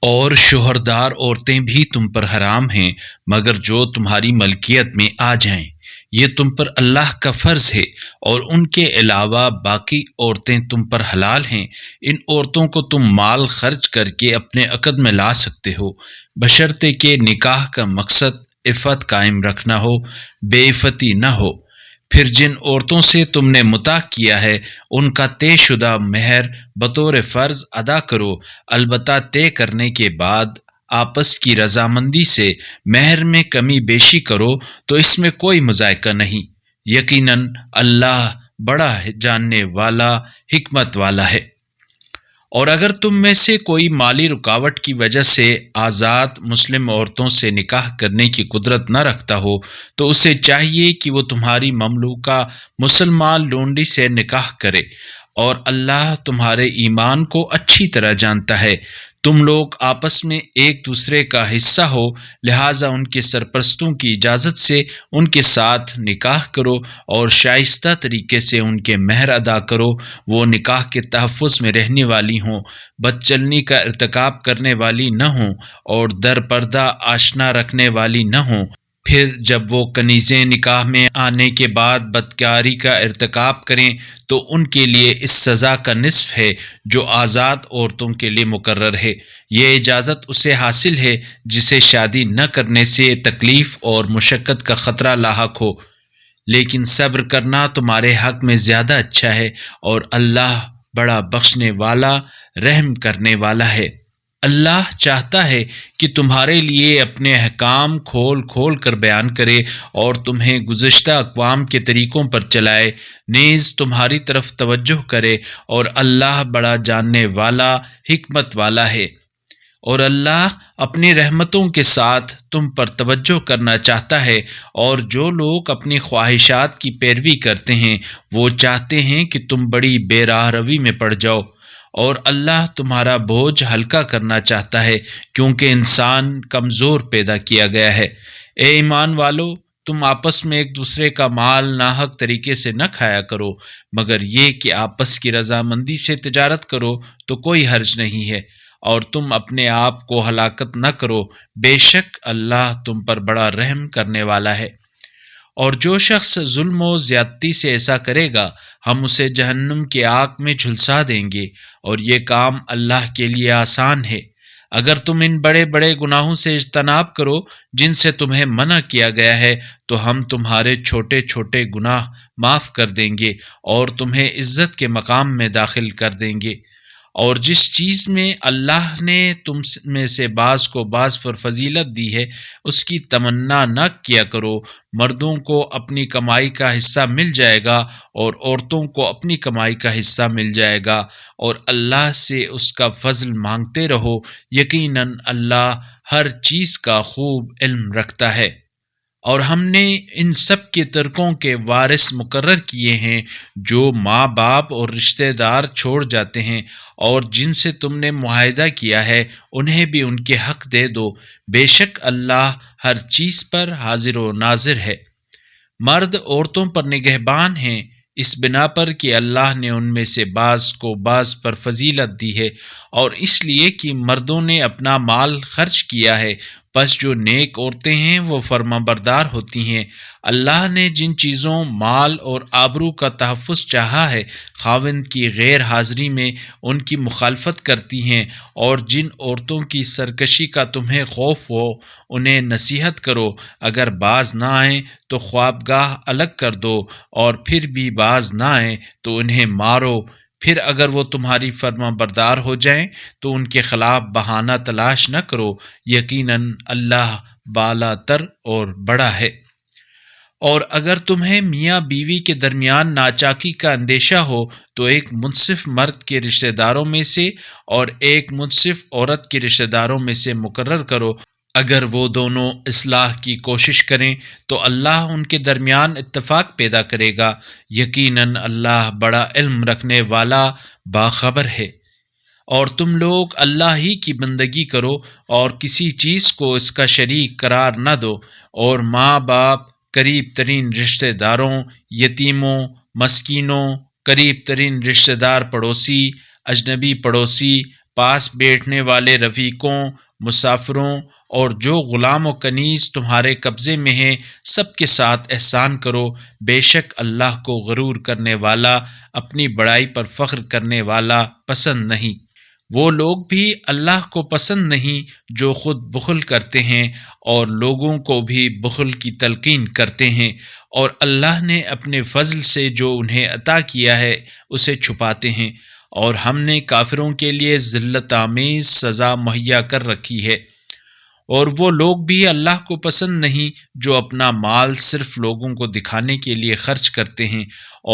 اور شوہردار عورتیں بھی تم پر حرام ہیں مگر جو تمہاری ملکیت میں آ جائیں، یہ تم پر اللہ کا فرض ہے، اور ان کے علاوہ باقی عورتیں تم پر حلال ہیں۔ ان عورتوں کو تم مال خرچ کر کے اپنے عقد میں لا سکتے ہو، بشرطے کہ نکاح کا مقصد عفت قائم رکھنا ہو، بے عفتی نہ ہو۔ پھر جن عورتوں سے تم نے متع کیا ہے ان کا طے شدہ مہر بطور فرض ادا کرو، البتہ طے کرنے کے بعد آپس کی رضامندی سے مہر میں کمی بیشی کرو تو اس میں کوئی مذائقہ نہیں، یقیناً اللہ بڑا جاننے والا، حکمت والا ہے۔ اور اگر تم میں سے کوئی مالی رکاوٹ کی وجہ سے آزاد مسلم عورتوں سے نکاح کرنے کی قدرت نہ رکھتا ہو تو اسے چاہیے کہ وہ تمہاری مملوکہ مسلمان لونڈی سے نکاح کرے، اور اللہ تمہارے ایمان کو اچھی طرح جانتا ہے۔ تم لوگ آپس میں ایک دوسرے کا حصہ ہو، لہٰذا ان کے سرپرستوں کی اجازت سے ان کے ساتھ نکاح کرو اور شائستہ طریقے سے ان کے مہر ادا کرو۔ وہ نکاح کے تحفظ میں رہنے والی ہوں، بد چلنی کا ارتکاب کرنے والی نہ ہوں، اور در پردہ آشنا رکھنے والی نہ ہوں۔ پھر جب وہ کنیزیں نکاح میں آنے کے بعد بدکاری کا ارتکاب کریں تو ان کے لیے اس سزا کا نصف ہے جو آزاد عورتوں کے لیے مقرر ہے۔ یہ اجازت اسے حاصل ہے جسے شادی نہ کرنے سے تکلیف اور مشقت کا خطرہ لاحق ہو، لیکن صبر کرنا تمہارے حق میں زیادہ اچھا ہے، اور اللہ بڑا بخشنے والا، رحم کرنے والا ہے۔ اللہ چاہتا ہے کہ تمہارے لیے اپنے احکام کھول کھول کر بیان کرے اور تمہیں گزشتہ اقوام کے طریقوں پر چلائے، نیز تمہاری طرف توجہ کرے، اور اللہ بڑا جاننے والا، حکمت والا ہے۔ اور اللہ اپنی رحمتوں کے ساتھ تم پر توجہ کرنا چاہتا ہے، اور جو لوگ اپنی خواہشات کی پیروی کرتے ہیں وہ چاہتے ہیں کہ تم بڑی بے راہ روی میں پڑ جاؤ، اور اللہ تمہارا بوجھ ہلکا کرنا چاہتا ہے کیونکہ انسان کمزور پیدا کیا گیا ہے۔ اے ایمان والو، تم آپس میں ایک دوسرے کا مال ناحق طریقے سے نہ کھایا کرو، مگر یہ کہ آپس کی رضامندی سے تجارت کرو تو کوئی حرج نہیں ہے، اور تم اپنے آپ کو ہلاکت نہ کرو، بے شک اللہ تم پر بڑا رحم کرنے والا ہے۔ اور جو شخص ظلم و زیادتی سے ایسا کرے گا ہم اسے جہنم کی آگ میں جھلسا دیں گے، اور یہ کام اللہ کے لیے آسان ہے۔ اگر تم ان بڑے بڑے گناہوں سے اجتناب کرو جن سے تمہیں منع کیا گیا ہے تو ہم تمہارے چھوٹے چھوٹے گناہ معاف کر دیں گے اور تمہیں عزت کے مقام میں داخل کر دیں گے۔ اور جس چیز میں اللہ نے تم میں سے بعض کو بعض پر فضیلت دی ہے اس کی تمنا نہ کیا کرو۔ مردوں کو اپنی کمائی کا حصہ مل جائے گا اور عورتوں کو اپنی کمائی کا حصہ مل جائے گا، اور اللہ سے اس کا فضل مانگتے رہو، یقیناً اللہ ہر چیز کا خوب علم رکھتا ہے۔ اور ہم نے ان سب کے ترکوں کے وارث مقرر کیے ہیں جو ماں باپ اور رشتہ دار چھوڑ جاتے ہیں، اور جن سے تم نے معاہدہ کیا ہے انہیں بھی ان کے حق دے دو، بے شک اللہ ہر چیز پر حاضر و ناظر ہے۔ مرد عورتوں پر نگہبان ہیں اس بنا پر کہ اللہ نے ان میں سے بعض کو بعض پر فضیلت دی ہے، اور اس لیے کہ مردوں نے اپنا مال خرچ کیا ہے، پس جو نیک عورتیں ہیں وہ فرما بردار ہوتی ہیں۔ اللہ نے جن چیزوں مال اور آبرو کا تحفظ چاہا ہے خاوند کی غیر حاضری میں ان کی مخالفت کرتی ہیں، اور جن عورتوں کی سرکشی کا تمہیں خوف ہو انہیں نصیحت کرو، اگر باز نہ آئیں تو خوابگاہ الگ کر دو، اور پھر بھی باز نہ آئیں تو انہیں مارو۔ پھر اگر وہ تمہاری فرما بردار ہو جائیں تو ان کے خلاف بہانہ تلاش نہ کرو، یقیناً اللہ بالا تر اور بڑا ہے۔ اور اگر تمہیں میاں بیوی کے درمیان ناچاکی کا اندیشہ ہو تو ایک منصف مرد کے رشتہ داروں میں سے اور ایک منصف عورت کے رشتہ داروں میں سے مقرر کرو، اگر وہ دونوں اصلاح کی کوشش کریں تو اللہ ان کے درمیان اتفاق پیدا کرے گا، یقیناً اللہ بڑا علم رکھنے والا، باخبر ہے۔ اور تم لوگ اللہ ہی کی بندگی کرو اور کسی چیز کو اس کا شریک قرار نہ دو، اور ماں باپ، قریب ترین رشتہ داروں، یتیموں، مسکینوں، قریب ترین رشتہ دار پڑوسی، اجنبی پڑوسی، پاس بیٹھنے والے رفیقوں، مسافروں اور جو غلام و کنیز تمہارے قبضے میں ہیں سب کے ساتھ احسان کرو۔ بے شک اللہ کو غرور کرنے والا، اپنی بڑائی پر فخر کرنے والا پسند نہیں۔ وہ لوگ بھی اللہ کو پسند نہیں جو خود بخل کرتے ہیں اور لوگوں کو بھی بخل کی تلقین کرتے ہیں، اور اللہ نے اپنے فضل سے جو انہیں عطا کیا ہے اسے چھپاتے ہیں، اور ہم نے کافروں کے لیے ذلت آمیز سزا مہیا کر رکھی ہے۔ اور وہ لوگ بھی اللہ کو پسند نہیں جو اپنا مال صرف لوگوں کو دکھانے کے لیے خرچ کرتے ہیں،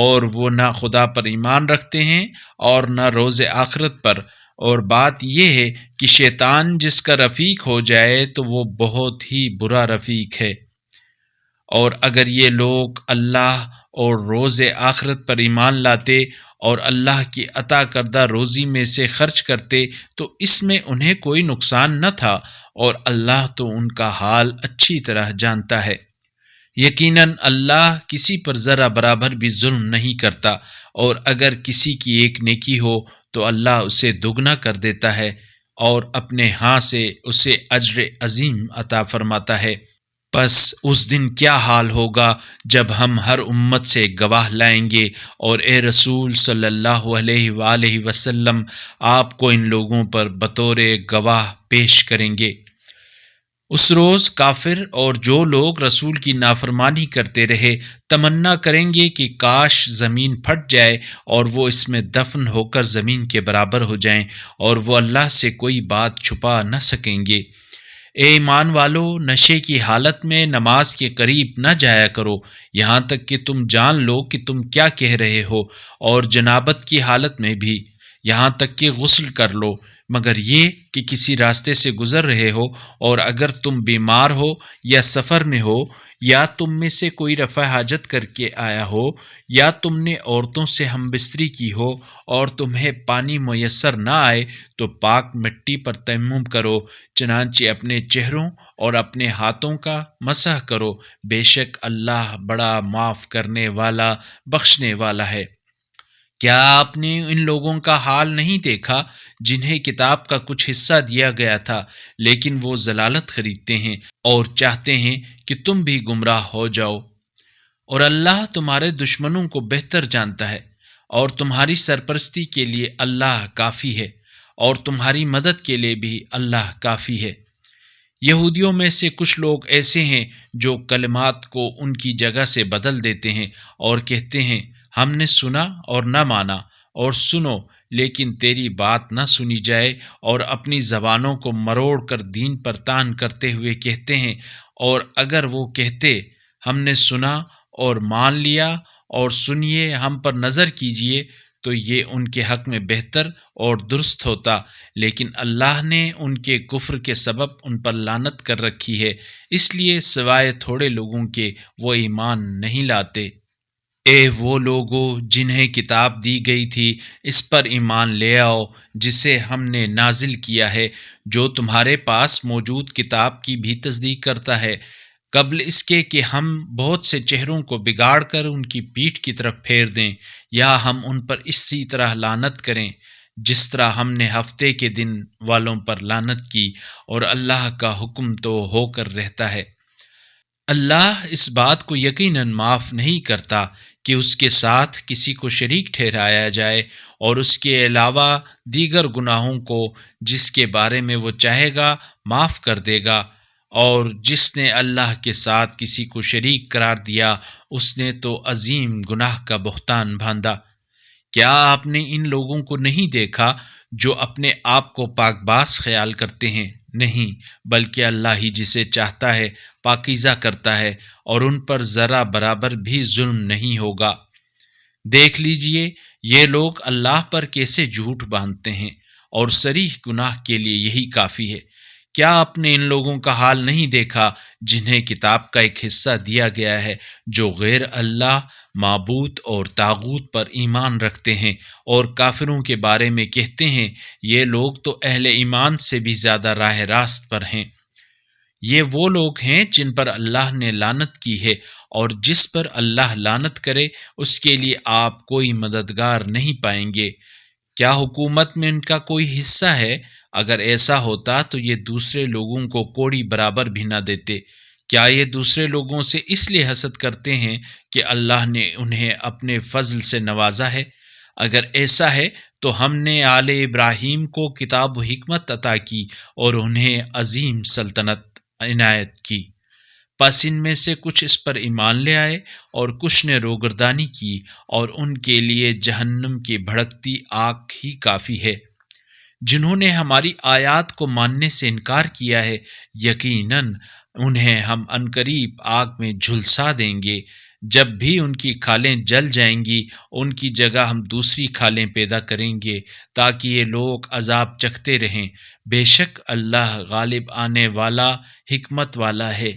اور وہ نہ خدا پر ایمان رکھتے ہیں اور نہ روز آخرت پر۔ اور بات یہ ہے کہ شیطان جس کا رفیق ہو جائے تو وہ بہت ہی برا رفیق ہے۔ اور اگر یہ لوگ اللہ اور روز آخرت پر ایمان لاتے اور اللہ کی عطا کردہ روزی میں سے خرچ کرتے تو اس میں انہیں کوئی نقصان نہ تھا، اور اللہ تو ان کا حال اچھی طرح جانتا ہے۔ یقیناً اللہ کسی پر ذرہ برابر بھی ظلم نہیں کرتا، اور اگر کسی کی ایک نیکی ہو تو اللہ اسے دگنا کر دیتا ہے اور اپنے ہاں سے اسے اجر عظیم عطا فرماتا ہے۔ پس اس دن کیا حال ہوگا جب ہم ہر امت سے گواہ لائیں گے، اور اے رسول صلی اللہ علیہ وآلہ وسلم آپ کو ان لوگوں پر بطور گواہ پیش کریں گے۔ اس روز کافر اور جو لوگ رسول کی نافرمانی کرتے رہے تمنا کریں گے کہ کاش زمین پھٹ جائے اور وہ اس میں دفن ہو کر زمین کے برابر ہو جائیں، اور وہ اللہ سے کوئی بات چھپا نہ سکیں گے۔ اے ایمان والو، نشے کی حالت میں نماز کے قریب نہ جایا کرو یہاں تک کہ تم جان لو کہ تم کیا کہہ رہے ہو، اور جنابت کی حالت میں بھی یہاں تک کہ غسل کر لو، مگر یہ کہ کسی راستے سے گزر رہے ہو، اور اگر تم بیمار ہو یا سفر میں ہو، یا تم میں سے کوئی رفع حاجت کر کے آیا ہو، یا تم نے عورتوں سے ہم بستری کی ہو اور تمہیں پانی میسر نہ آئے، تو پاک مٹی پر تیمم کرو، چنانچہ اپنے چہروں اور اپنے ہاتھوں کا مسح کرو، بے شک اللہ بڑا معاف کرنے والا، بخشنے والا ہے۔ کیا آپ نے ان لوگوں کا حال نہیں دیکھا جنہیں کتاب کا کچھ حصہ دیا گیا تھا، لیکن وہ ضلالت خریدتے ہیں اور چاہتے ہیں کہ تم بھی گمراہ ہو جاؤ؟ اور اللہ تمہارے دشمنوں کو بہتر جانتا ہے، اور تمہاری سرپرستی کے لیے اللہ کافی ہے، اور تمہاری مدد کے لیے بھی اللہ کافی ہے۔ یہودیوں میں سے کچھ لوگ ایسے ہیں جو کلمات کو ان کی جگہ سے بدل دیتے ہیں اور کہتے ہیں ہم نے سنا اور نہ مانا، اور سنو لیکن تیری بات نہ سنی جائے، اور اپنی زبانوں کو مروڑ کر دین پر تان کرتے ہوئے کہتے ہیں، اور اگر وہ کہتے ہم نے سنا اور مان لیا، اور سنیے ہم پر نظر کیجئے، تو یہ ان کے حق میں بہتر اور درست ہوتا، لیکن اللہ نے ان کے کفر کے سبب ان پر لعنت کر رکھی ہے، اس لیے سوائے تھوڑے لوگوں کے وہ ایمان نہیں لاتے۔ اے وہ لوگو جنہیں کتاب دی گئی تھی، اس پر ایمان لے آؤ جسے ہم نے نازل کیا ہے، جو تمہارے پاس موجود کتاب کی بھی تصدیق کرتا ہے، قبل اس کے کہ ہم بہت سے چہروں کو بگاڑ کر ان کی پیٹھ کی طرف پھیر دیں، یا ہم ان پر اسی طرح لعنت کریں جس طرح ہم نے ہفتے کے دن والوں پر لعنت کی، اور اللہ کا حکم تو ہو کر رہتا ہے۔ اللہ اس بات کو یقیناً معاف نہیں کرتا کہ اس کے ساتھ کسی کو شریک ٹھہرایا جائے، اور اس کے علاوہ دیگر گناہوں کو جس کے بارے میں وہ چاہے گا معاف کر دے گا، اور جس نے اللہ کے ساتھ کسی کو شریک قرار دیا اس نے تو عظیم گناہ کا بہتان باندھا۔ کیا آپ نے ان لوگوں کو نہیں دیکھا جو اپنے آپ کو پاک باز خیال کرتے ہیں؟ نہیں، بلکہ اللہ ہی جسے چاہتا ہے پاکیزہ کرتا ہے، اور ان پر ذرا برابر بھی ظلم نہیں ہوگا۔ دیکھ لیجئے یہ لوگ اللہ پر کیسے جھوٹ باندھتے ہیں، اور صریح گناہ کے لیے یہی کافی ہے۔ کیا آپ نے ان لوگوں کا حال نہیں دیکھا جنہیں کتاب کا ایک حصہ دیا گیا ہے، جو غیر اللہ معبود اور طاغوت پر ایمان رکھتے ہیں، اور کافروں کے بارے میں کہتے ہیں یہ لوگ تو اہل ایمان سے بھی زیادہ راہ راست پر ہیں۔ یہ وہ لوگ ہیں جن پر اللہ نے لعنت کی ہے، اور جس پر اللہ لعنت کرے اس کے لیے آپ کوئی مددگار نہیں پائیں گے۔ کیا حکومت میں ان کا کوئی حصہ ہے؟ اگر ایسا ہوتا تو یہ دوسرے لوگوں کو کوڑی برابر بھی نہ دیتے۔ کیا یہ دوسرے لوگوں سے اس لیے حسد کرتے ہیں کہ اللہ نے انہیں اپنے فضل سے نوازا ہے؟ اگر ایسا ہے تو ہم نے آل ابراہیم کو کتاب و حکمت عطا کی اور انہیں عظیم سلطنت عنایت کی۔ پس ان میں سے کچھ اس پر ایمان لے آئے اور کچھ نے روگردانی کی، اور ان کے لیے جہنم کی بھڑکتی آگ ہی کافی ہے۔ جنہوں نے ہماری آیات کو ماننے سے انکار کیا ہے، یقیناً انہیں ہم عنقریب آگ میں جھلسا دیں گے۔ جب بھی ان کی کھالیں جل جائیں گی، ان کی جگہ ہم دوسری کھالیں پیدا کریں گے تاکہ یہ لوگ عذاب چکھتے رہیں۔ بے شک اللہ غالب آنے والا، حکمت والا ہے۔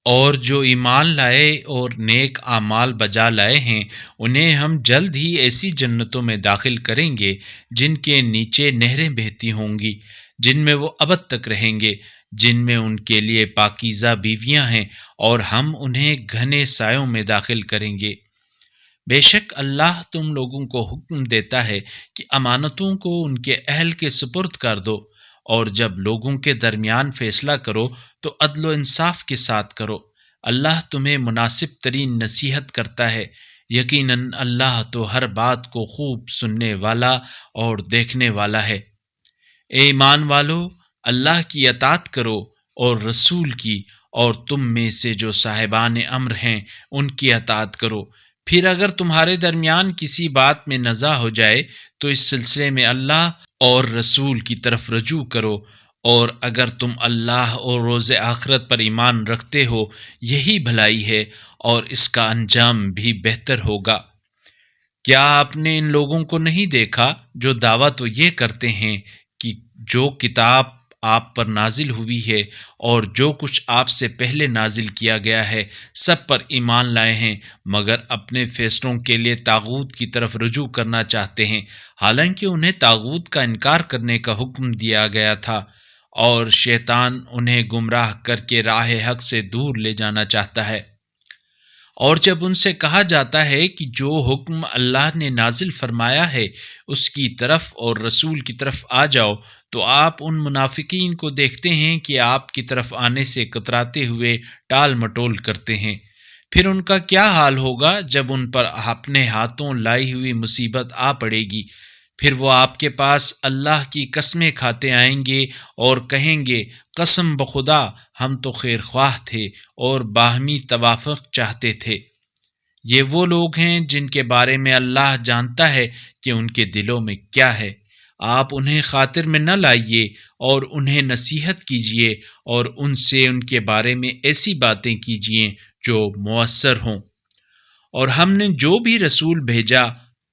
اور جو ایمان لائے اور نیک اعمال بجا لائے ہیں، انہیں ہم جلد ہی ایسی جنتوں میں داخل کریں گے جن کے نیچے نہریں بہتی ہوں گی، جن میں وہ ابد تک رہیں گے، جن میں ان کے لیے پاکیزہ بیویاں ہیں، اور ہم انہیں گھنے سایوں میں داخل کریں گے۔ بے شک اللہ تم لوگوں کو حکم دیتا ہے کہ امانتوں کو ان کے اہل کے سپرد کر دو، اور جب لوگوں کے درمیان فیصلہ کرو تو عدل و انصاف کے ساتھ کرو۔ اللہ تمہیں مناسب ترین نصیحت کرتا ہے۔ یقیناً اللہ تو ہر بات کو خوب سننے والا اور دیکھنے والا ہے۔ اے ایمان والو، اللہ کی اطاعت کرو اور رسول کی، اور تم میں سے جو صاحبان امر ہیں ان کی اطاعت کرو۔ پھر اگر تمہارے درمیان کسی بات میں نزاع ہو جائے تو اس سلسلے میں اللہ اور رسول کی طرف رجوع کرو، اور اگر تم اللہ اور روز آخرت پر ایمان رکھتے ہو، یہی بھلائی ہے اور اس کا انجام بھی بہتر ہوگا۔ کیا آپ نے ان لوگوں کو نہیں دیکھا جو دعویٰ تو یہ کرتے ہیں کہ جو کتاب آپ پر نازل ہوئی ہے اور جو کچھ آپ سے پہلے نازل کیا گیا ہے سب پر ایمان لائے ہیں، مگر اپنے فیصلوں کے لیے طاغوت کی طرف رجوع کرنا چاہتے ہیں، حالانکہ انہیں طاغوت کا انکار کرنے کا حکم دیا گیا تھا، اور شیطان انہیں گمراہ کر کے راہ حق سے دور لے جانا چاہتا ہے۔ اور جب ان سے کہا جاتا ہے کہ جو حکم اللہ نے نازل فرمایا ہے اس کی طرف اور رسول کی طرف آ جاؤ، تو آپ ان منافقین کو دیکھتے ہیں کہ آپ کی طرف آنے سے کتراتے ہوئے ٹال مٹول کرتے ہیں۔ پھر ان کا کیا حال ہوگا جب ان پر اپنے ہاتھوں لائی ہوئی مصیبت آ پڑے گی؟ پھر وہ آپ کے پاس اللہ کی قسمیں کھاتے آئیں گے اور کہیں گے، قسم بخدا ہم تو خیر خواہ تھے اور باہمی توافق چاہتے تھے۔ یہ وہ لوگ ہیں جن کے بارے میں اللہ جانتا ہے کہ ان کے دلوں میں کیا ہے۔ آپ انہیں خاطر میں نہ لائیے اور انہیں نصیحت کیجیے، اور ان سے ان کے بارے میں ایسی باتیں کیجیے جو مؤثر ہوں۔ اور ہم نے جو بھی رسول بھیجا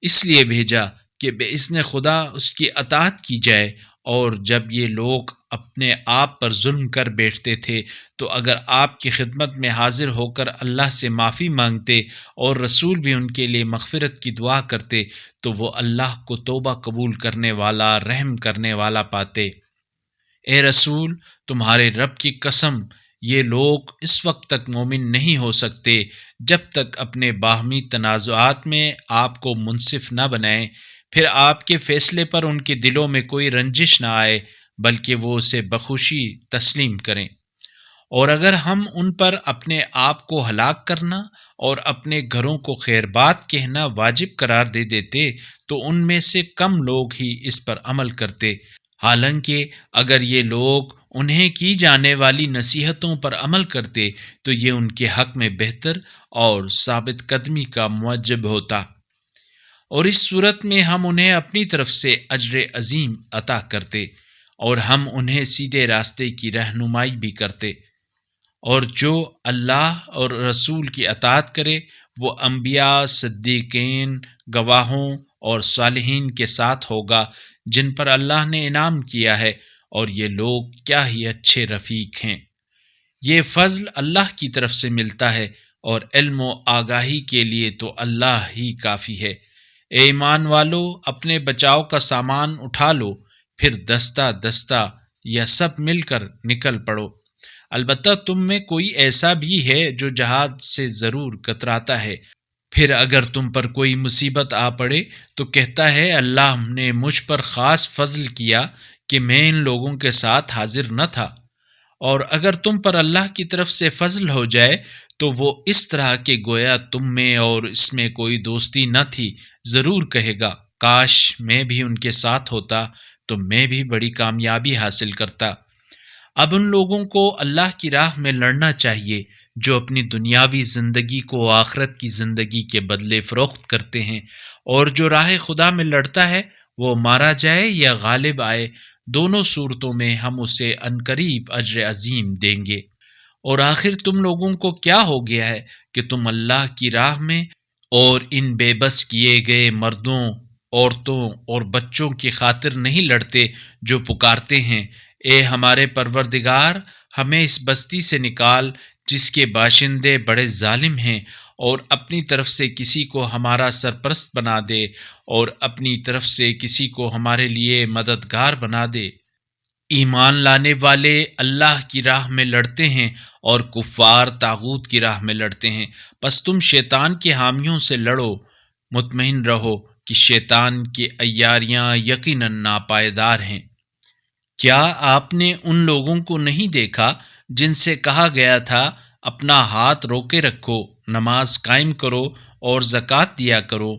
اس لیے بھیجا کہ بإذن خدا اس کی اطاعت کی جائے، اور جب یہ لوگ اپنے آپ پر ظلم کر بیٹھتے تھے تو اگر آپ کی خدمت میں حاضر ہو کر اللہ سے معافی مانگتے اور رسول بھی ان کے لیے مغفرت کی دعا کرتے تو وہ اللہ کو توبہ قبول کرنے والا، رحم کرنے والا پاتے۔ اے رسول، تمہارے رب کی قسم، یہ لوگ اس وقت تک مومن نہیں ہو سکتے جب تک اپنے باہمی تنازعات میں آپ کو منصف نہ بنائیں، پھر آپ کے فیصلے پر ان کے دلوں میں کوئی رنجش نہ آئے، بلکہ وہ اسے بخوشی تسلیم کریں۔ اور اگر ہم ان پر اپنے آپ کو ہلاک کرنا اور اپنے گھروں کو خیر بات کہنا واجب قرار دے دیتے تو ان میں سے کم لوگ ہی اس پر عمل کرتے، حالانکہ اگر یہ لوگ انہیں کی جانے والی نصیحتوں پر عمل کرتے تو یہ ان کے حق میں بہتر اور ثابت قدمی کا موجب ہوتا، اور اس صورت میں ہم انہیں اپنی طرف سے اجر عظیم عطا کرتے، اور ہم انہیں سیدھے راستے کی رہنمائی بھی کرتے۔ اور جو اللہ اور رسول کی اطاعت کرے وہ انبیاء، صدیقین، گواہوں اور صالحین کے ساتھ ہوگا جن پر اللہ نے انعام کیا ہے، اور یہ لوگ کیا ہی اچھے رفیق ہیں۔ یہ فضل اللہ کی طرف سے ملتا ہے، اور علم و آگاہی کے لیے تو اللہ ہی کافی ہے۔ اے ایمان والو، اپنے بچاؤ کا سامان اٹھا لو، پھر دستہ دستہ یا سب مل کر نکل پڑو۔ البتہ تم میں کوئی ایسا بھی ہے جو جہاد سے ضرور کتراتا ہے، پھر اگر تم پر کوئی مصیبت آ پڑے تو کہتا ہے اللہ نے مجھ پر خاص فضل کیا کہ میں ان لوگوں کے ساتھ حاضر نہ تھا۔ اور اگر تم پر اللہ کی طرف سے فضل ہو جائے تو وہ اس طرح کہ گویا تم میں اور اس میں کوئی دوستی نہ تھی، ضرور کہے گا کاش میں بھی ان کے ساتھ ہوتا تو میں بھی بڑی کامیابی حاصل کرتا۔ اب ان لوگوں کو اللہ کی راہ میں لڑنا چاہیے جو اپنی دنیاوی زندگی کو آخرت کی زندگی کے بدلے فروخت کرتے ہیں، اور جو راہ خدا میں لڑتا ہے وہ مارا جائے یا غالب آئے، دونوں صورتوں میں ہم اسے عنقریب اجر عظیم دیں گے۔ اور آخر تم لوگوں کو کیا ہو گیا ہے کہ تم اللہ کی راہ میں اور ان بے بس کیے گئے مردوں، عورتوں اور بچوں کی خاطر نہیں لڑتے جو پکارتے ہیں اے ہمارے پروردگار ہمیں اس بستی سے نکال جس کے باشندے بڑے ظالم ہیں، اور اپنی طرف سے کسی کو ہمارا سرپرست بنا دے اور اپنی طرف سے کسی کو ہمارے لیے مددگار بنا دے۔ ایمان لانے والے اللہ کی راہ میں لڑتے ہیں اور کفار طاغوت کی راہ میں لڑتے ہیں، پس تم شیطان کے حامیوں سے لڑو، مطمئن رہو کہ شیطان کی عیاریاں یقیناً ناپائیدار ہیں۔ کیا آپ نے ان لوگوں کو نہیں دیکھا جن سے کہا گیا تھا اپنا ہاتھ روکے رکھو، نماز قائم کرو اور زکوٰۃ دیا کرو،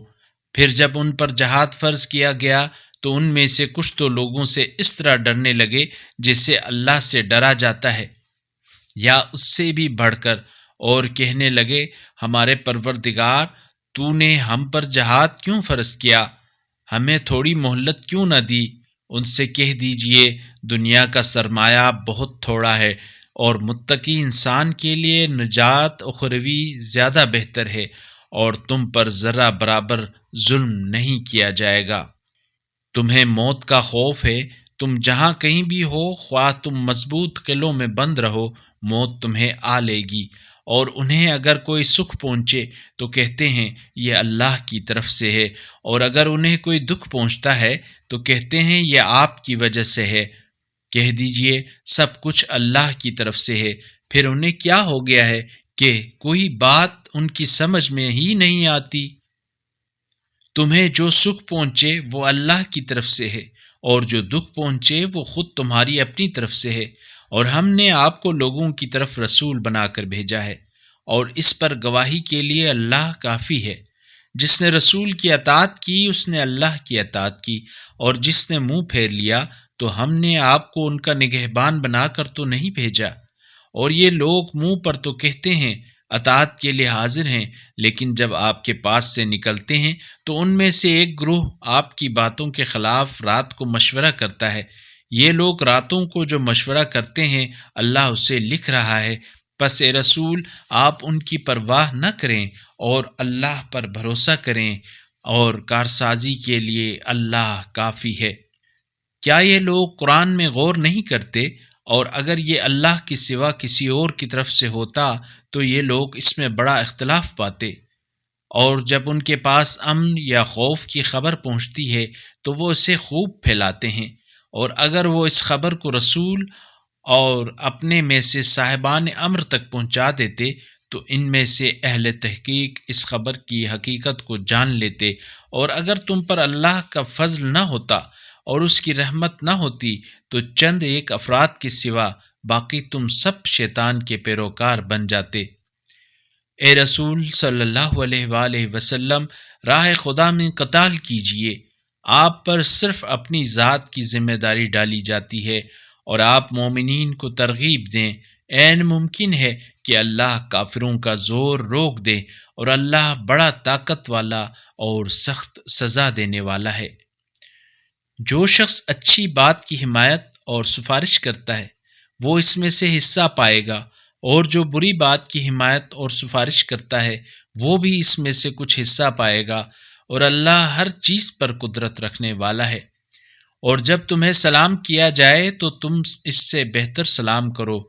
پھر جب ان پر جہاد فرض کیا گیا تو ان میں سے کچھ تو لوگوں سے اس طرح ڈرنے لگے جس سے اللہ سے ڈرا جاتا ہے یا اس سے بھی بڑھ کر، اور کہنے لگے ہمارے پروردگار تو نے ہم پر جہاد کیوں فرض کیا، ہمیں تھوڑی مہلت کیوں نہ دی؟ ان سے کہہ دیجئے دنیا کا سرمایہ بہت تھوڑا ہے اور متقی انسان کے لیے نجات اخروی زیادہ بہتر ہے، اور تم پر ذرہ برابر ظلم نہیں کیا جائے گا۔ تمہیں موت کا خوف ہے، تم جہاں کہیں بھی ہو، خواہ تم مضبوط قلعوں میں بند رہو، موت تمہیں آ لے گی۔ اور انہیں اگر کوئی سکھ پہنچے تو کہتے ہیں یہ اللہ کی طرف سے ہے، اور اگر انہیں کوئی دکھ پہنچتا ہے تو کہتے ہیں یہ آپ کی وجہ سے ہے۔ کہہ دیجئے سب کچھ اللہ کی طرف سے ہے، پھر انہیں کیا ہو گیا ہے کہ کوئی بات ان کی سمجھ میں ہی نہیں آتی؟ تمہیں جو سکھ پہنچے وہ اللہ کی طرف سے ہے، اور جو دکھ پہنچے وہ خود تمہاری اپنی طرف سے ہے، اور ہم نے آپ کو لوگوں کی طرف رسول بنا کر بھیجا ہے، اور اس پر گواہی کے لیے اللہ کافی ہے۔ جس نے رسول کی اطاعت کی اس نے اللہ کی اطاعت کی، اور جس نے منہ پھیر لیا تو ہم نے آپ کو ان کا نگہبان بنا کر تو نہیں بھیجا۔ اور یہ لوگ منہ پر تو کہتے ہیں اطاعت کے لیے حاضر ہیں، لیکن جب آپ کے پاس سے نکلتے ہیں تو ان میں سے ایک گروہ آپ کی باتوں کے خلاف رات کو مشورہ کرتا ہے۔ یہ لوگ راتوں کو جو مشورہ کرتے ہیں اللہ اسے لکھ رہا ہے، پس اے رسول آپ ان کی پرواہ نہ کریں اور اللہ پر بھروسہ کریں، اور کارسازی کے لیے اللہ کافی ہے۔ کیا یہ لوگ قرآن میں غور نہیں کرتے؟ اور اگر یہ اللہ کے سوا کسی اور کی طرف سے ہوتا تو یہ لوگ اس میں بڑا اختلاف پاتے، اور جب ان کے پاس امن یا خوف کی خبر پہنچتی ہے تو وہ اسے خوب پھیلاتے ہیں، اور اگر وہ اس خبر کو رسول اور اپنے میں سے صاحبان امر تک پہنچا دیتے تو ان میں سے اہل تحقیق اس خبر کی حقیقت کو جان لیتے، اور اگر تم پر اللہ کا فضل نہ ہوتا اور اس کی رحمت نہ ہوتی تو چند ایک افراد کے سوا باقی تم سب شیطان کے پیروکار بن جاتے۔ اے رسول صلی اللہ علیہ وآلہ وسلم راہ خدا میں قتال کیجئے، آپ پر صرف اپنی ذات کی ذمہ داری ڈالی جاتی ہے، اور آپ مومنین کو ترغیب دیں۔ عین ممکن ہے کہ اللہ کافروں کا زور روک دے، اور اللہ بڑا طاقت والا اور سخت سزا دینے والا ہے۔ جو شخص اچھی بات کی حمایت اور سفارش کرتا ہے وہ اس میں سے حصہ پائے گا، اور جو بری بات کی حمایت اور سفارش کرتا ہے وہ بھی اس میں سے کچھ حصہ پائے گا، اور اللہ ہر چیز پر قدرت رکھنے والا ہے۔ اور جب تمہیں سلام کیا جائے تو تم اس سے بہتر سلام کرو،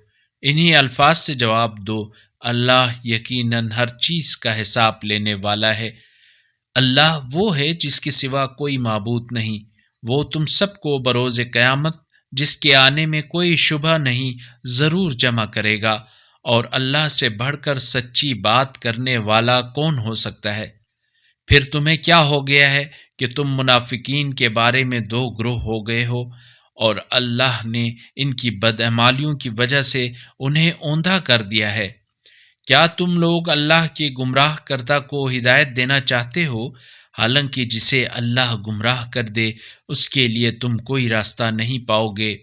انہی الفاظ سے جواب دو، اللہ یقیناً ہر چیز کا حساب لینے والا ہے۔ اللہ وہ ہے جس کے سوا کوئی معبود نہیں، وہ تم سب کو بروز قیامت جس کے آنے میں کوئی شبہ نہیں ضرور جمع کرے گا، اور اللہ سے بڑھ کر سچی بات کرنے والا کون ہو سکتا ہے؟ پھر تمہیں کیا ہو گیا ہے کہ تم منافقین کے بارے میں دو گروہ ہو گئے ہو، اور اللہ نے ان کی بدعمالیوں کی وجہ سے انہیں اوندھا کر دیا ہے؟ کیا تم لوگ اللہ کے گمراہ کردہ کو ہدایت دینا چاہتے ہو؟ حالانکہ جسے اللہ گمراہ کر دے اس کے لیے تم کوئی راستہ نہیں پاؤ گے۔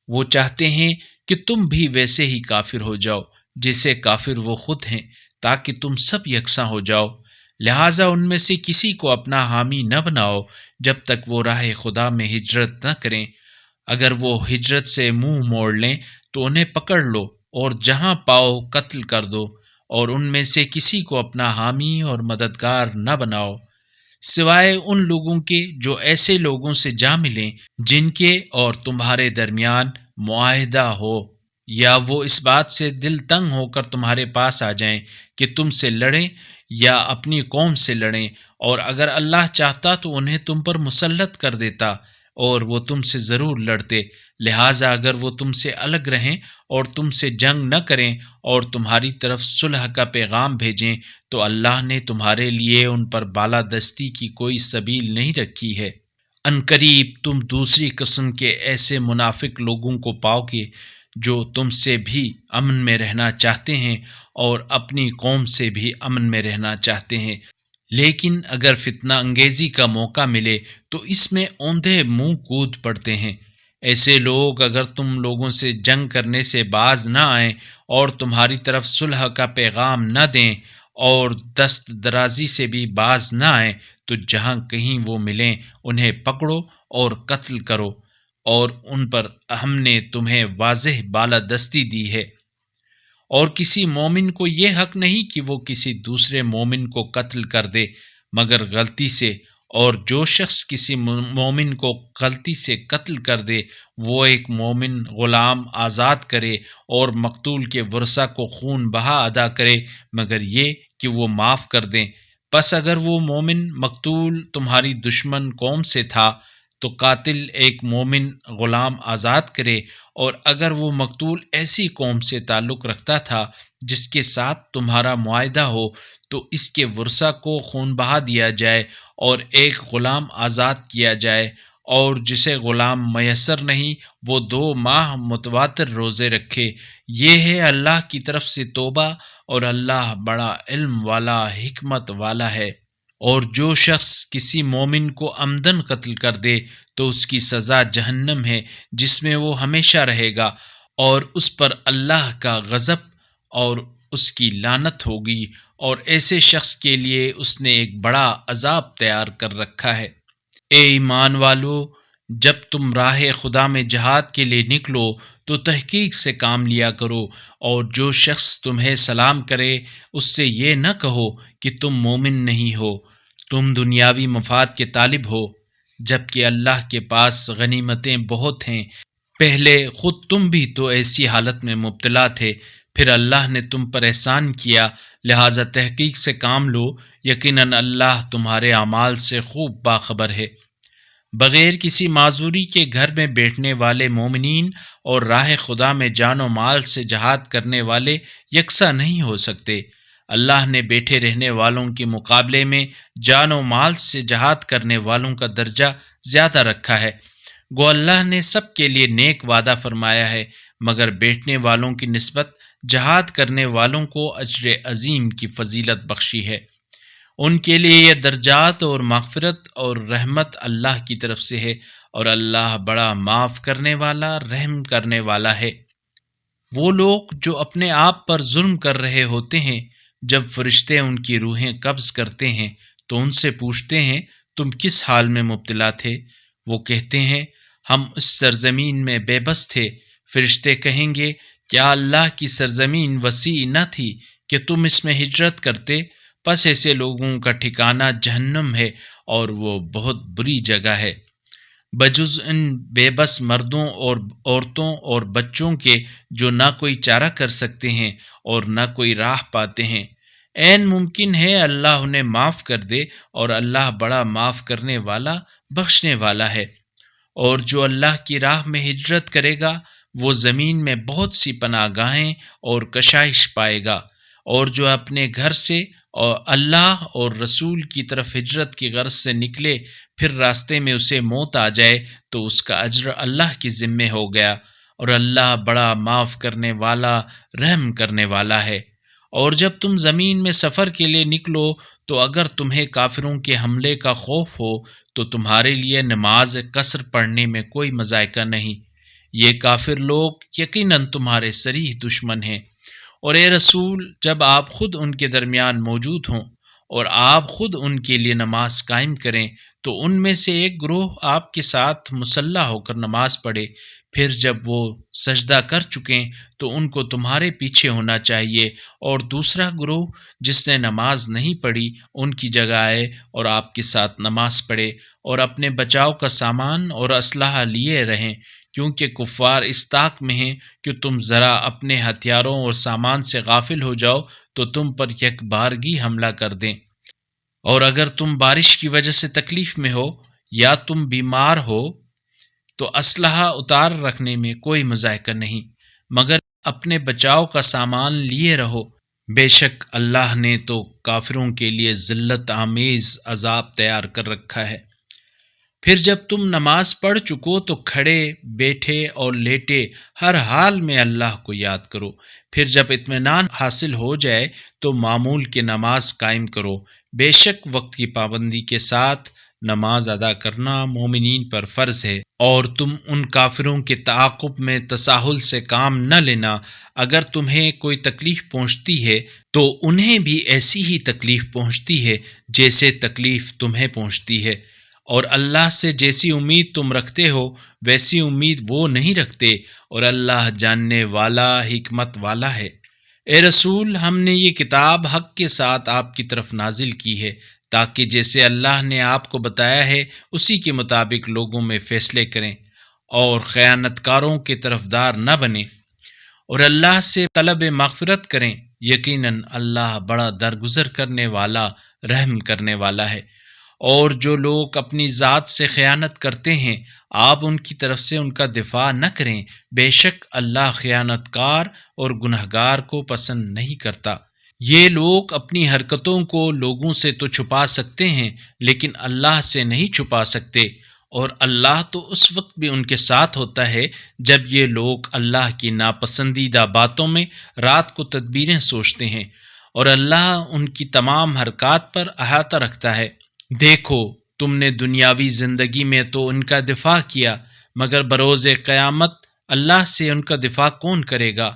وہ چاہتے ہیں کہ تم بھی ویسے ہی کافر ہو جاؤ جیسے کافر وہ خود ہیں، تاکہ تم سب یکساں ہو جاؤ۔ لہٰذا ان میں سے کسی کو اپنا حامی نہ بناؤ جب تک وہ راہ خدا میں ہجرت نہ کریں۔ اگر وہ ہجرت سے منہ موڑ لیں تو انہیں پکڑ لو اور جہاں پاؤ قتل کر دو، اور ان میں سے کسی کو اپنا حامی اور مددگار نہ بناؤ، سوائے ان لوگوں کے جو ایسے لوگوں سے جا ملیں جن کے اور تمہارے درمیان معاہدہ ہو، یا وہ اس بات سے دل تنگ ہو کر تمہارے پاس آ جائیں کہ تم سے لڑیں یا اپنی قوم سے لڑیں، اور اگر اللہ چاہتا تو انہیں تم پر مسلط کر دیتا اور وہ تم سے ضرور لڑتے۔ لہٰذا اگر وہ تم سے الگ رہیں اور تم سے جنگ نہ کریں اور تمہاری طرف صلح کا پیغام بھیجیں، تو اللہ نے تمہارے لیے ان پر بالادستی کی کوئی سبیل نہیں رکھی ہے۔ عنقریب تم دوسری قسم کے ایسے منافق لوگوں کو پاؤ گے جو تم سے بھی امن میں رہنا چاہتے ہیں اور اپنی قوم سے بھی امن میں رہنا چاہتے ہیں، لیکن اگر فتنہ انگیزی کا موقع ملے تو اس میں اوندھے منہ کود پڑتے ہیں۔ ایسے لوگ اگر تم لوگوں سے جنگ کرنے سے باز نہ آئیں اور تمہاری طرف صلح کا پیغام نہ دیں اور دست درازی سے بھی باز نہ آئیں، تو جہاں کہیں وہ ملیں انہیں پکڑو اور قتل کرو، اور ان پر ہم نے تمہیں واضح بالادستی دی ہے۔ اور کسی مومن کو یہ حق نہیں کہ وہ کسی دوسرے مومن کو قتل کر دے مگر غلطی سے، اور جو شخص کسی مومن کو غلطی سے قتل کر دے وہ ایک مومن غلام آزاد کرے اور مقتول کے ورثہ کو خون بہا ادا کرے مگر یہ کہ وہ معاف کر دیں۔ پس اگر وہ مومن مقتول تمہاری دشمن قوم سے تھا تو قاتل ایک مومن غلام آزاد کرے، اور اگر وہ مقتول ایسی قوم سے تعلق رکھتا تھا جس کے ساتھ تمہارا معاہدہ ہو تو اس کے ورثہ کو خون بہا دیا جائے اور ایک غلام آزاد کیا جائے، اور جسے غلام میسر نہیں وہ 2 ماہ متواتر روزے رکھے۔ یہ ہے اللہ کی طرف سے توبہ، اور اللہ بڑا علم والا حکمت والا ہے۔ اور جو شخص کسی مومن کو عمدن قتل کر دے تو اس کی سزا جہنم ہے جس میں وہ ہمیشہ رہے گا، اور اس پر اللہ کا غضب اور اس کی لعنت ہوگی، اور ایسے شخص کے لیے اس نے ایک بڑا عذاب تیار کر رکھا ہے۔ اے ایمان والو، جب تم راہ خدا میں جہاد کے لیے نکلو تو تحقیق سے کام لیا کرو، اور جو شخص تمہیں سلام کرے اس سے یہ نہ کہو کہ تم مومن نہیں ہو، تم دنیاوی مفاد کے طالب ہو، جبکہ اللہ کے پاس غنیمتیں بہت ہیں۔ پہلے خود تم بھی تو ایسی حالت میں مبتلا تھے، پھر اللہ نے تم پر احسان کیا، لہٰذا تحقیق سے کام لو، یقیناً اللہ تمہارے اعمال سے خوب باخبر ہے۔ بغیر کسی معذوری کے گھر میں بیٹھنے والے مومنین اور راہ خدا میں جان و مال سے جہاد کرنے والے یکساں نہیں ہو سکتے۔ اللہ نے بیٹھے رہنے والوں کے مقابلے میں جان و مال سے جہاد کرنے والوں کا درجہ زیادہ رکھا ہے۔ گو اللہ نے سب کے لیے نیک وعدہ فرمایا ہے، مگر بیٹھنے والوں کی نسبت جہاد کرنے والوں کو اجر عظیم کی فضیلت بخشی ہے۔ ان کے لیے یہ درجات اور مغفرت اور رحمت اللہ کی طرف سے ہے، اور اللہ بڑا معاف کرنے والا رحم کرنے والا ہے۔ وہ لوگ جو اپنے آپ پر ظلم کر رہے ہوتے ہیں، جب فرشتے ان کی روحیں قبض کرتے ہیں تو ان سے پوچھتے ہیں تم کس حال میں مبتلا تھے؟ وہ کہتے ہیں ہم اس سرزمین میں بے بس تھے۔ فرشتے کہیں گے کیا اللہ کی سرزمین وسیع نہ تھی کہ تم اس میں ہجرت کرتے؟ پس ایسے لوگوں کا ٹھکانہ جہنم ہے، اور وہ بہت بری جگہ ہے۔ بجز ان بے بس مردوں اور عورتوں اور بچوں کے جو نہ کوئی چارہ کر سکتے ہیں اور نہ کوئی راہ پاتے ہیں، عین ممکن ہے اللہ انہیں معاف کر دے، اور اللہ بڑا معاف کرنے والا بخشنے والا ہے۔ اور جو اللہ کی راہ میں ہجرت کرے گا وہ زمین میں بہت سی پناہ گاہیں اور کشائش پائے گا، اور جو اپنے گھر سے اور اللہ اور رسول کی طرف ہجرت کی غرض سے نکلے، پھر راستے میں اسے موت آ جائے تو اس کا اجر اللہ کے ذمے ہو گیا، اور اللہ بڑا معاف کرنے والا، رحم کرنے والا ہے۔ اور جب تم زمین میں سفر کے لیے نکلو تو اگر تمہیں کافروں کے حملے کا خوف ہو تو تمہارے لیے نماز قصر پڑھنے میں کوئی مذائقہ نہیں۔ یہ کافر لوگ یقیناً تمہارے صریح دشمن ہیں، اور اے رسول جب آپ خود ان کے درمیان موجود ہوں اور آپ خود ان کے لیے نماز قائم کریں تو ان میں سے ایک گروہ آپ کے ساتھ مسلح ہو کر نماز پڑھے، پھر جب وہ سجدہ کر چکیں تو ان کو تمہارے پیچھے ہونا چاہیے، اور دوسرا گروہ جس نے نماز نہیں پڑھی ان کی جگہ آئے اور آپ کے ساتھ نماز پڑھے، اور اپنے بچاؤ کا سامان اور اسلحہ لیے رہیں، کیونکہ کفار اس طاق میں ہیں کہ تم ذرا اپنے ہتھیاروں اور سامان سے غافل ہو جاؤ تو تم پر یک بارگی حملہ کر دیں۔ اور اگر تم بارش کی وجہ سے تکلیف میں ہو یا تم بیمار ہو تو اسلحہ اتار رکھنے میں کوئی مذائقہ نہیں، مگر اپنے بچاؤ کا سامان لیے رہو، بے شک اللہ نے تو کافروں کے لیے ذلت آمیز عذاب تیار کر رکھا ہے۔ پھر جب تم نماز پڑھ چکو تو کھڑے، بیٹھے اور لیٹے ہر حال میں اللہ کو یاد کرو، پھر جب اطمینان حاصل ہو جائے تو معمول کی نماز قائم کرو، بے شک وقت کی پابندی کے ساتھ نماز ادا کرنا مومنین پر فرض ہے، اور تم ان کافروں کے تعاقب میں تساہل سے کام نہ لینا۔ اگر تمہیں کوئی تکلیف پہنچتی ہے تو انہیں بھی ایسی ہی تکلیف پہنچتی ہے جیسے تکلیف تمہیں پہنچتی ہے، اور اللہ سے جیسی امید تم رکھتے ہو ویسی امید وہ نہیں رکھتے، اور اللہ جاننے والا، حکمت والا ہے۔ اے رسول، ہم نے یہ کتاب حق کے ساتھ آپ کی طرف نازل کی ہے تاکہ جیسے اللہ نے آپ کو بتایا ہے اسی کے مطابق لوگوں میں فیصلے کریں اور خیانت کاروں کے طرفدار نہ بنیں، اور اللہ سے طلب مغفرت کریں، یقیناً اللہ بڑا درگزر کرنے والا، رحم کرنے والا ہے۔ اور جو لوگ اپنی ذات سے خیانت کرتے ہیں آپ ان کی طرف سے ان کا دفاع نہ کریں، بے شک اللہ خیانت کار اور گنہگار کو پسند نہیں کرتا۔ یہ لوگ اپنی حرکتوں کو لوگوں سے تو چھپا سکتے ہیں لیکن اللہ سے نہیں چھپا سکتے، اور اللہ تو اس وقت بھی ان کے ساتھ ہوتا ہے جب یہ لوگ اللہ کی ناپسندیدہ باتوں میں رات کو تدبیریں سوچتے ہیں، اور اللہ ان کی تمام حرکات پر احاطہ رکھتا ہے۔ دیکھو، تم نے دنیاوی زندگی میں تو ان کا دفاع کیا، مگر بروز قیامت اللہ سے ان کا دفاع کون کرے گا،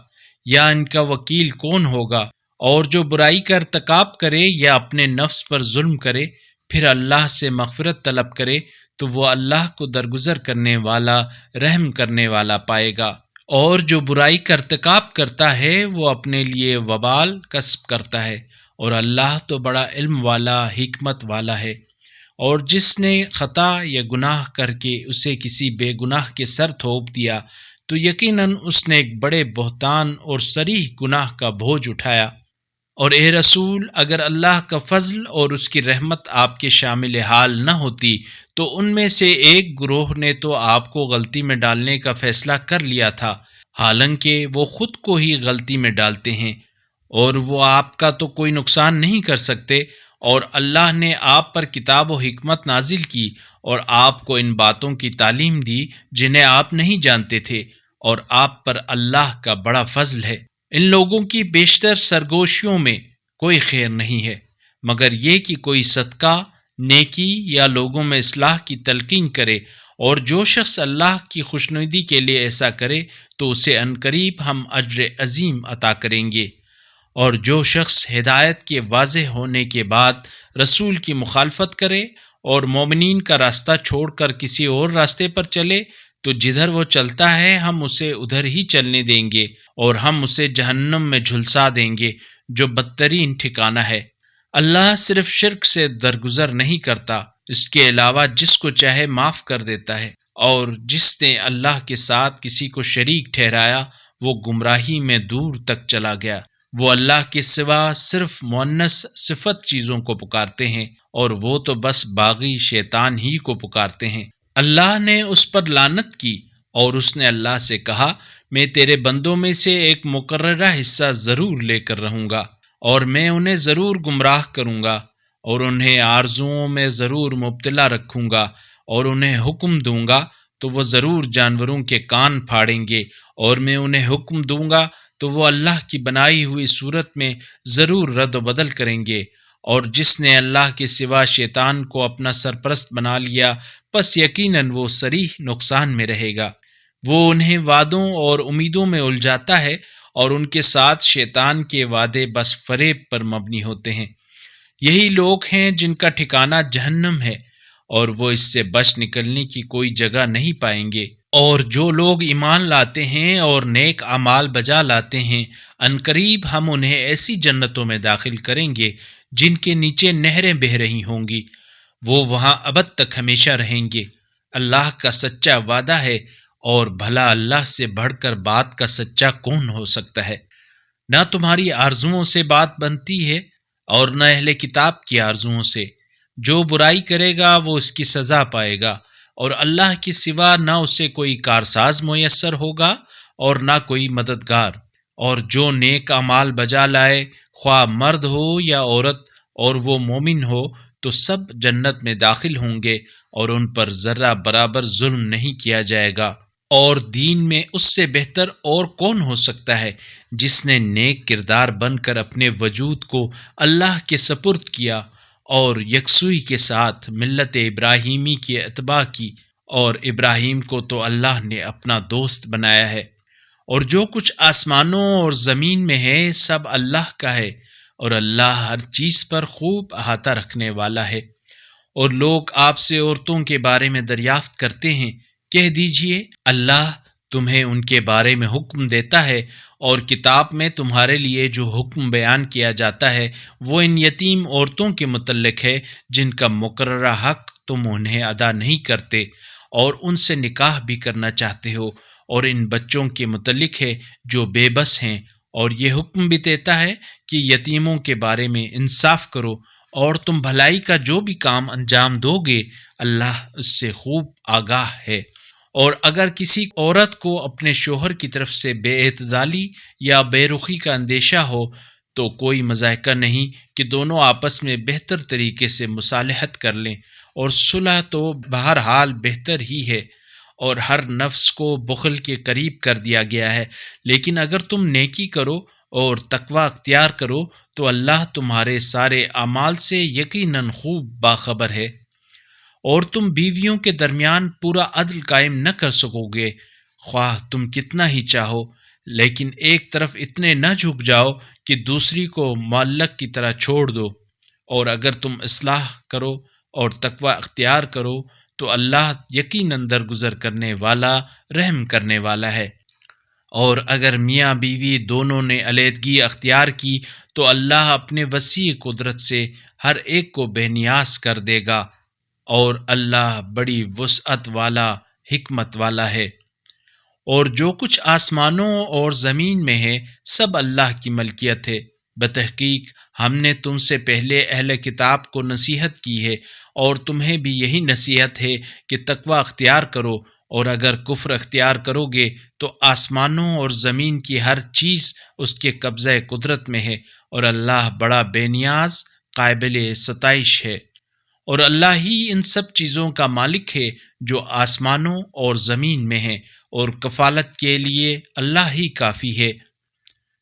یا ان کا وکیل کون ہوگا؟ اور جو برائی کا ارتکاب کرے یا اپنے نفس پر ظلم کرے پھر اللہ سے مغفرت طلب کرے تو وہ اللہ کو درگزر کرنے والا، رحم کرنے والا پائے گا، اور جو برائی کا ارتکاب کرتا ہے وہ اپنے لیے وبال کسب کرتا ہے، اور اللہ تو بڑا علم والا، حکمت والا ہے۔ اور جس نے خطا یا گناہ کر کے اسے کسی بے گناہ کے سر تھوپ دیا تو یقیناً اس نے ایک بڑے بہتان اور صریح گناہ کا بوجھ اٹھایا۔ اور اے رسول، اگر اللہ کا فضل اور اس کی رحمت آپ کے شامل حال نہ ہوتی تو ان میں سے ایک گروہ نے تو آپ کو غلطی میں ڈالنے کا فیصلہ کر لیا تھا، حالانکہ وہ خود کو ہی غلطی میں ڈالتے ہیں، اور وہ آپ کا تو کوئی نقصان نہیں کر سکتے۔ اور اللہ نے آپ پر کتاب و حکمت نازل کی اور آپ کو ان باتوں کی تعلیم دی جنہیں آپ نہیں جانتے تھے، اور آپ پر اللہ کا بڑا فضل ہے۔ ان لوگوں کی بیشتر سرگوشیوں میں کوئی خیر نہیں ہے مگر یہ کہ کوئی صدقہ، نیکی یا لوگوں میں اصلاح کی تلقین کرے، اور جو شخص اللہ کی خوشنودی کے لیے ایسا کرے تو اسے عنقریب ہم اجر عظیم عطا کریں گے۔ اور جو شخص ہدایت کے واضح ہونے کے بعد رسول کی مخالفت کرے اور مومنین کا راستہ چھوڑ کر کسی اور راستے پر چلے تو جدھر وہ چلتا ہے ہم اسے ادھر ہی چلنے دیں گے، اور ہم اسے جہنم میں جھلسا دیں گے جو بدترین ٹھکانہ ہے۔ اللہ صرف شرک سے درگزر نہیں کرتا، اس کے علاوہ جس کو چاہے معاف کر دیتا ہے، اور جس نے اللہ کے ساتھ کسی کو شریک ٹھہرایا وہ گمراہی میں دور تک چلا گیا۔ وہ اللہ کے سوا صرف مؤنث صفت چیزوں کو پکارتے ہیں، اور وہ تو بس باغی شیطان ہی کو پکارتے ہیں۔ اللہ نے اس پر لعنت کی اور اس نے اللہ سے کہا، میں تیرے بندوں میں سے ایک مقررہ حصہ ضرور لے کر رہوں گا، اور میں انہیں ضرور گمراہ کروں گا، اور انہیں آرزوؤں میں ضرور مبتلا رکھوں گا، اور انہیں حکم دوں گا تو وہ ضرور جانوروں کے کان پھاڑیں گے، اور میں انہیں حکم دوں گا تو وہ اللہ کی بنائی ہوئی صورت میں ضرور رد و بدل کریں گے۔ اور جس نے اللہ کے سوا شیطان کو اپنا سرپرست بنا لیا، پس یقیناً وہ صریح نقصان میں رہے گا۔ وہ انہیں وعدوں اور امیدوں میں الجھاتا ہے، اور ان کے ساتھ شیطان کے وعدے بس فریب پر مبنی ہوتے ہیں۔ یہی لوگ ہیں جن کا ٹھکانہ جہنم ہے، اور وہ اس سے بچ نکلنے کی کوئی جگہ نہیں پائیں گے۔ اور جو لوگ ایمان لاتے ہیں اور نیک اعمال بجا لاتے ہیں، عنقریب ہم انہیں ایسی جنتوں میں داخل کریں گے جن کے نیچے نہریں بہہ رہی ہوں گی، وہ وہاں ابد تک ہمیشہ رہیں گے۔ اللہ کا سچا وعدہ ہے، اور بھلا اللہ سے بڑھ کر بات کا سچا کون ہو سکتا ہے؟ نہ تمہاری آرزوؤں سے بات بنتی ہے، اور نہ اہل کتاب کی آرزوؤں سے۔ جو برائی کرے گا وہ اس کی سزا پائے گا، اور اللہ کے سوا نہ اسے کوئی کارساز میسر ہوگا اور نہ کوئی مددگار۔ اور جو نیک اعمال بجا لائے، خواہ مرد ہو یا عورت، اور وہ مومن ہو، تو سب جنت میں داخل ہوں گے، اور ان پر ذرہ برابر ظلم نہیں کیا جائے گا۔ اور دین میں اس سے بہتر اور کون ہو سکتا ہے جس نے نیک کردار بن کر اپنے وجود کو اللہ کے سپرد کیا، اور یکسوئی کے ساتھ ملت ابراہیمی کی اتباع کی، اور ابراہیم کو تو اللہ نے اپنا دوست بنایا ہے۔ اور جو کچھ آسمانوں اور زمین میں ہے سب اللہ کا ہے، اور اللہ ہر چیز پر خوب احاطہ رکھنے والا ہے۔ اور لوگ آپ سے عورتوں کے بارے میں دریافت کرتے ہیں، کہہ دیجئے اللہ تمہیں ان کے بارے میں حکم دیتا ہے، اور کتاب میں تمہارے لیے جو حکم بیان کیا جاتا ہے وہ ان یتیم عورتوں کے متعلق ہے جن کا مقررہ حق تم انہیں ادا نہیں کرتے اور ان سے نکاح بھی کرنا چاہتے ہو، اور ان بچوں کے متعلق ہے جو بے بس ہیں، اور یہ حکم بھی دیتا ہے کہ یتیموں کے بارے میں انصاف کرو، اور تم بھلائی کا جو بھی کام انجام دو گے اللہ اس سے خوب آگاہ ہے۔ اور اگر کسی عورت کو اپنے شوہر کی طرف سے بے اعتدالی یا بے رخی کا اندیشہ ہو تو کوئی مذائقہ نہیں کہ دونوں آپس میں بہتر طریقے سے مصالحت کر لیں، اور صلح تو بہرحال بہتر ہی ہے، اور ہر نفس کو بخل کے قریب کر دیا گیا ہے۔ لیکن اگر تم نیکی کرو اور تقوی اختیار کرو تو اللہ تمہارے سارے اعمال سے یقیناً خوب باخبر ہے۔ اور تم بیویوں کے درمیان پورا عدل قائم نہ کر سکو گے، خواہ تم کتنا ہی چاہو، لیکن ایک طرف اتنے نہ جھک جاؤ کہ دوسری کو معلق کی طرح چھوڑ دو۔ اور اگر تم اصلاح کرو اور تقوی اختیار کرو تو اللہ یقیناً درگزر کرنے والا، رحم کرنے والا ہے۔ اور اگر میاں بیوی دونوں نے علیحدگی اختیار کی تو اللہ اپنے وسیع قدرت سے ہر ایک کو بے نیاز کر دے گا، اور اللہ بڑی وسعت والا، حکمت والا ہے۔ اور جو کچھ آسمانوں اور زمین میں ہے سب اللہ کی ملکیت ہے۔ بتحقیق ہم نے تم سے پہلے اہل کتاب کو نصیحت کی ہے، اور تمہیں بھی یہی نصیحت ہے کہ تقوی اختیار کرو، اور اگر کفر اختیار کرو گے تو آسمانوں اور زمین کی ہر چیز اس کے قبضہ قدرت میں ہے، اور اللہ بڑا بے نیاز، قابل ستائش ہے۔ اور اللہ ہی ان سب چیزوں کا مالک ہے جو آسمانوں اور زمین میں ہیں، اور کفالت کے لیے اللہ ہی کافی ہے۔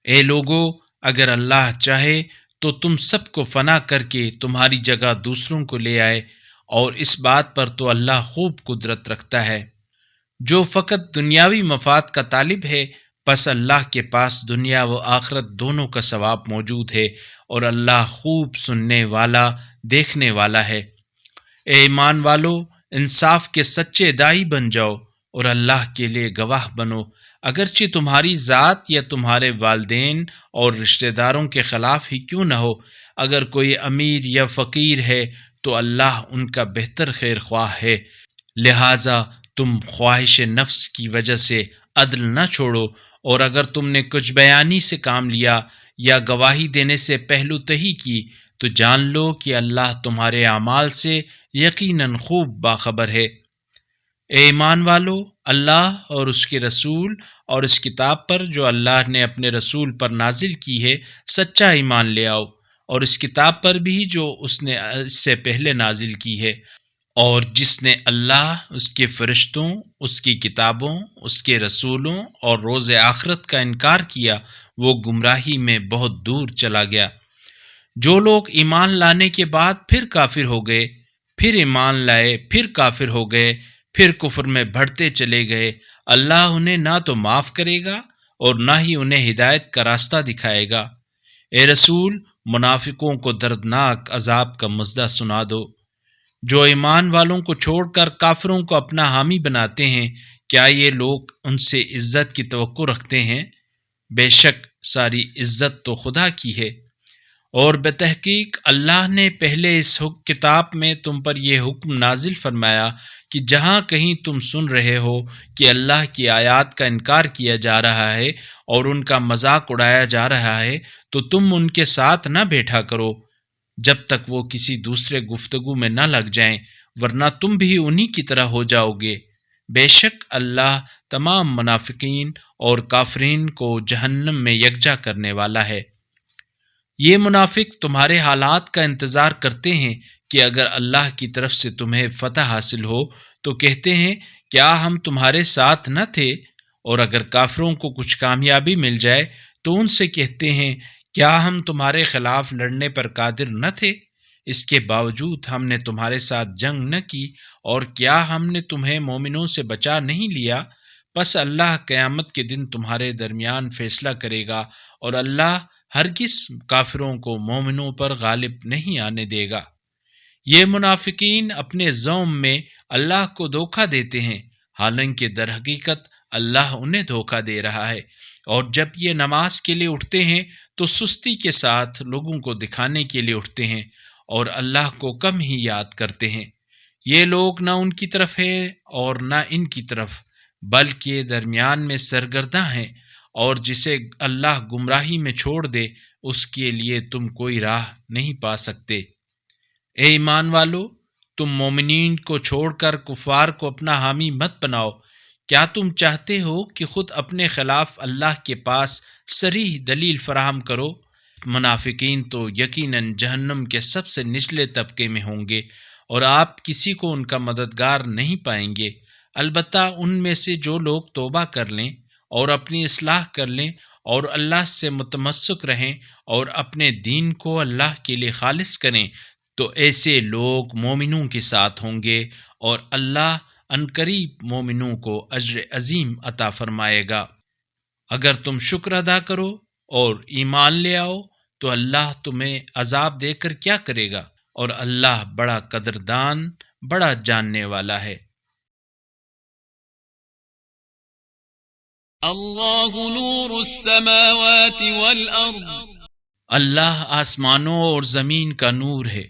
اے لوگو، اگر اللہ چاہے تو تم سب کو فنا کر کے تمہاری جگہ دوسروں کو لے آئے، اور اس بات پر تو اللہ خوب قدرت رکھتا ہے۔ جو فقط دنیاوی مفاد کا طالب ہے، پس اللہ کے پاس دنیا و آخرت دونوں کا ثواب موجود ہے، اور اللہ خوب سننے والا، دیکھنے والا ہے۔ اے ایمان والو، انصاف کے سچے داعی بن جاؤ، اور اللہ کے لیے گواہ بنو، اگرچہ تمہاری ذات یا تمہارے والدین اور رشتہ داروں کے خلاف ہی کیوں نہ ہو۔ اگر کوئی امیر یا فقیر ہے تو اللہ ان کا بہتر خیر خواہ ہے، لہٰذا تم خواہش نفس کی وجہ سے عدل نہ چھوڑو۔ اور اگر تم نے کچھ بیانی سے کام لیا یا گواہی دینے سے پہلو تہی کی تو جان لو کہ اللہ تمہارے اعمال سے یقیناً خوب باخبر ہے۔ اے ایمان والو، اللہ اور اس کے رسول اور اس کتاب پر جو اللہ نے اپنے رسول پر نازل کی ہے سچا ایمان لے آؤ، اور اس کتاب پر بھی جو اس نے اس سے پہلے نازل کی ہے، اور جس نے اللہ، اس کے فرشتوں، اس کی کتابوں، اس کے رسولوں اور روز آخرت کا انکار کیا، وہ گمراہی میں بہت دور چلا گیا۔ جو لوگ ایمان لانے کے بعد پھر کافر ہو گئے، پھر ایمان لائے، پھر کافر ہو گئے، پھر کفر میں بڑھتے چلے گئے، اللہ انہیں نہ تو معاف کرے گا اور نہ ہی انہیں ہدایت کا راستہ دکھائے گا۔ اے رسول، منافقوں کو دردناک عذاب کا مژدہ سنا دو۔ جو ایمان والوں کو چھوڑ کر کافروں کو اپنا حامی بناتے ہیں، کیا یہ لوگ ان سے عزت کی توقع رکھتے ہیں؟ بے شک ساری عزت تو خدا کی ہے۔ اور بتحقیق اللہ نے پہلے اس کتاب میں تم پر یہ حکم نازل فرمایا کہ جہاں کہیں تم سن رہے ہو کہ اللہ کی آیات کا انکار کیا جا رہا ہے اور ان کا مذاق اڑایا جا رہا ہے، تو تم ان کے ساتھ نہ بیٹھا کرو جب تک وہ کسی دوسرے گفتگو میں نہ لگ جائیں، ورنہ تم بھی انہی کی طرح ہو جاؤ گے۔ بے شک اللہ تمام منافقین اور کافرین کو جہنم میں یکجا کرنے والا ہے۔ یہ منافق تمہارے حالات کا انتظار کرتے ہیں کہ اگر اللہ کی طرف سے تمہیں فتح حاصل ہو تو کہتے ہیں کیا ہم تمہارے ساتھ نہ تھے، اور اگر کافروں کو کچھ کامیابی مل جائے تو ان سے کہتے ہیں کیا ہم تمہارے خلاف لڑنے پر قادر نہ تھے، اس کے باوجود ہم نے تمہارے ساتھ جنگ نہ کی، اور کیا ہم نے تمہیں مومنوں سے بچا نہیں لیا؟ پس اللہ قیامت کے دن تمہارے درمیان فیصلہ کرے گا، اور اللہ ہرگز کافروں کو مومنوں پر غالب نہیں آنے دے گا۔ یہ منافقین اپنے زوم میں اللہ کو دھوکہ دیتے ہیں، حالانکہ در حقیقت اللہ انہیں دھوکہ دے رہا ہے، اور جب یہ نماز کے لیے اٹھتے ہیں تو سستی کے ساتھ لوگوں کو دکھانے کے لیے اٹھتے ہیں اور اللہ کو کم ہی یاد کرتے ہیں۔ یہ لوگ نہ ان کی طرف ہے اور نہ ان کی طرف، بلکہ درمیان میں سرگرداں ہیں، اور جسے اللہ گمراہی میں چھوڑ دے اس کے لیے تم کوئی راہ نہیں پا سکتے۔ اے ایمان والو، تم مومنین کو چھوڑ کر کفار کو اپنا حامی مت بناؤ۔ کیا تم چاہتے ہو کہ خود اپنے خلاف اللہ کے پاس صریح دلیل فراہم کرو؟ منافقین تو یقیناً جہنم کے سب سے نچلے طبقے میں ہوں گے، اور آپ کسی کو ان کا مددگار نہیں پائیں گے۔ البتہ ان میں سے جو لوگ توبہ کر لیں اور اپنی اصلاح کر لیں اور اللہ سے متمسک رہیں اور اپنے دین کو اللہ کے لیے خالص کریں، تو ایسے لوگ مومنوں کے ساتھ ہوں گے، اور اللہ عنقریب مومنوں کو اجر عظیم عطا فرمائے گا۔ اگر تم شکر ادا کرو اور ایمان لے آؤ تو اللہ تمہیں عذاب دے کر کیا کرے گا، اور اللہ بڑا قدردان، بڑا جاننے والا ہے۔ اللہ نور السماوات والارض، اللہ آسمانوں اور زمین کا نور ہے۔